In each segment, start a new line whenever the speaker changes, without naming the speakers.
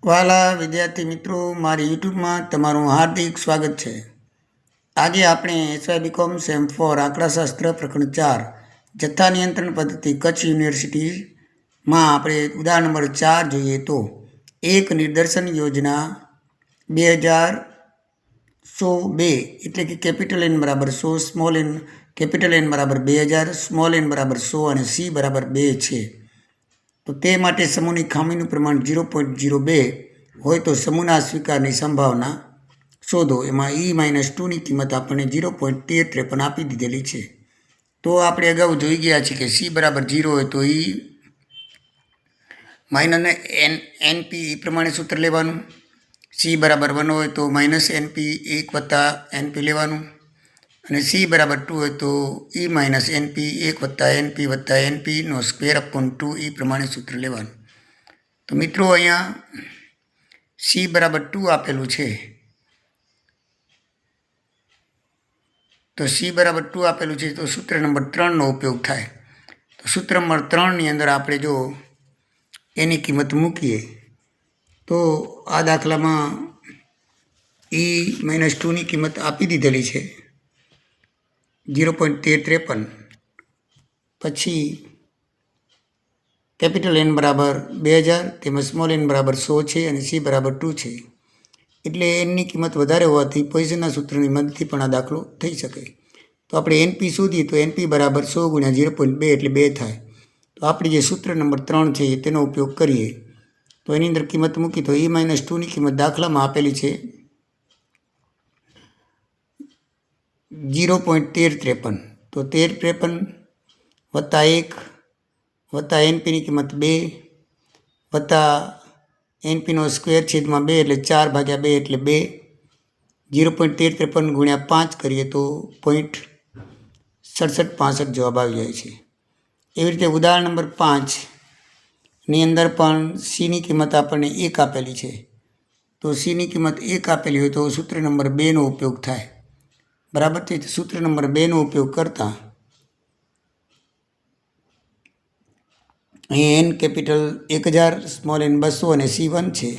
વાલા વિદ્યાર્થી મિત્રો, મારી યુટ્યુબમાં તમારું હાર્દિક સ્વાગત છે. આજે આપણે એસવાય બીકોમ સેમ 4 આંકડાશાસ્ત્ર પ્રકરણ 4 જથ્થા નિયંત્રણ પદ્ધતિ કચ્છ યુનિવર્સિટીમાં આપણે ઉદાહરણ નંબર 4 જોઈએ તો એક નિદર્શન યોજના 2002 એટલે કે કેપિટલ એન બરાબર 100, સ્મોલ એન કેપિટલ એન બરાબર 2000, સ્મોલ એન બરાબર 100 અને સી બરાબર 2 છે. તો તે માટે સમૂહની ખામીનું પ્રમાણ 0.02 હોય તો સમૂહના સ્વીકારની સંભાવના શોધો. એમાં E-2ની કિંમત આપણને 0.1353 આપી દીધેલી છે. તો આપણે અગાઉ જોઈ ગયા છીએ કે સી બરાબર 0 હોય તો E માઇનસ NP પ્રમાણે સૂત્ર લેવાનું. સી બરાબર 1 હોય તો માઇનસ NP 1 વત્તા NP લેવાનું. અને સી બરાબર 2 હોય તો E-NP 1 વત્તા NP વત્તા NPનો સ્ક્વેર અપોન 2 પ્રમાણે સૂત્ર લેવાનું. તો મિત્રો અહીંયા સી બરાબર 2 આપેલું છે. તો સી બરાબર 2 આપેલું છે તો સૂત્ર નંબર 3નો ઉપયોગ થાય. તો સૂત્ર નંબર 3ની અંદર આપણે જો એની કિંમત મૂકીએ તો આ દાખલામાં E-2ની કિંમત આપી દીધેલી છે 0.1353. પછી કેપિટલ એન બરાબર 2000 તેમજ સ્મોલ એન બરાબર 100 છે અને સી બરાબર 2 છે. એટલે એનની કિંમત વધારે હોવાથી પોઈઝનના સૂત્રની મદદથી પણ આ દાખલો થઈ શકે. તો આપણે એનપી શોધીએ તો એનપી બરાબર 100 ગુણ્યા 0.2 એટલે 2 થાય. તો આપણે જે સૂત્ર નંબર 3 છે તેનો ઉપયોગ કરીએ તો એની અંદર કિંમત મૂકી તો E-2ની કિંમત દાખલામાં આપેલી છે 0.1353. તો 1353 વત્તા 1 વત્તા એનપીની કિંમત 2 વત્તા એનપીનો સ્ક્વેર છેદમાં 2 એટલે 4/2 એટલે 2. 0.1353 ગુણ્યા 5 કરીએ તો 0.6765 જવાબ આવી જાય છે. એવી રીતે ઉદાહરણ નંબર 5ની અંદર પણ સીની કિંમત આપણને 1 આપેલી છે. તો સીની કિંમત 1 આપેલી હોય તો સૂત્ર નંબર 2નો ઉપયોગ થાય. બરાબર છે. સૂત્ર નંબર 2નો ઉપયોગ કરતા અહીં એન કેપિટલ 1000, સ્મોલ એન 200 અને સી 1 છે.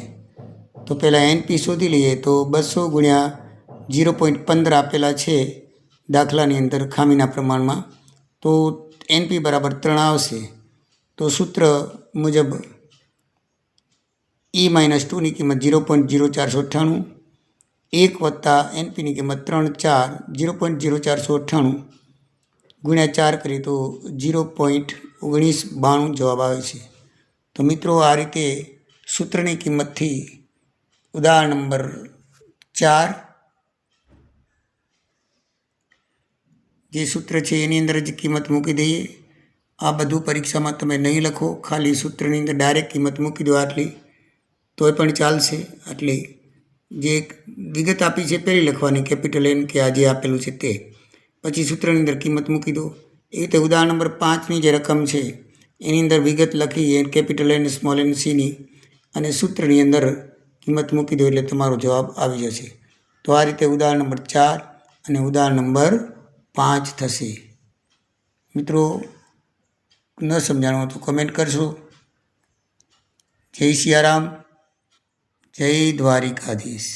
તો પહેલાં એનપી શોધી લઈએ તો 200 ગુણ્યા 0.15 આપેલા છે દાખલાની અંદર ખામીના પ્રમાણમાં. તો એનપી બરાબર 3 આવશે. તો સૂત્ર મુજબ E-2ની કિંમત 0.0498, 1 વત્તા એનપીની કિંમત 3, 4, 0.0498 ગુણ્યા 4 કરીએ તો 0.1992 જવાબ આવે છે. તો મિત્રો આ રીતે સૂત્રની કિંમતથી ઉદાહરણ નંબર 4 જે સૂત્ર છે એની અંદર જ કિંમત મૂકી દઈએ. આ બધું પરીક્ષામાં તમે નહીં લખો, ખાલી સૂત્રની અંદર ડાયરેક્ટ કિંમત મૂકી દો આટલી તોય પણ ચાલશે. આટલી જે વિગત આપી છે પહેલી લખવાની, કેપિટલ એન કે આ જે આપેલું છે તે, પછી સૂત્રની અંદર કિંમત મૂકી દો. એ રીતે ઉદાહરણ નંબર 5ની જે રકમ છે એની અંદર વિગત લખી કેપિટલ એન સ્મોલ એન સીની અને સૂત્રની અંદર કિંમત મૂકી દો એટલે તમારો જવાબ આવી જશે. તો આ રીતે ઉદાહરણ નંબર 4 અને ઉદાહરણ નંબર 5 થશે. મિત્રો ન સમજાણું તો કમેન્ટ કરશો. જય સિયારામ, જય દ્વારિકાધીશ.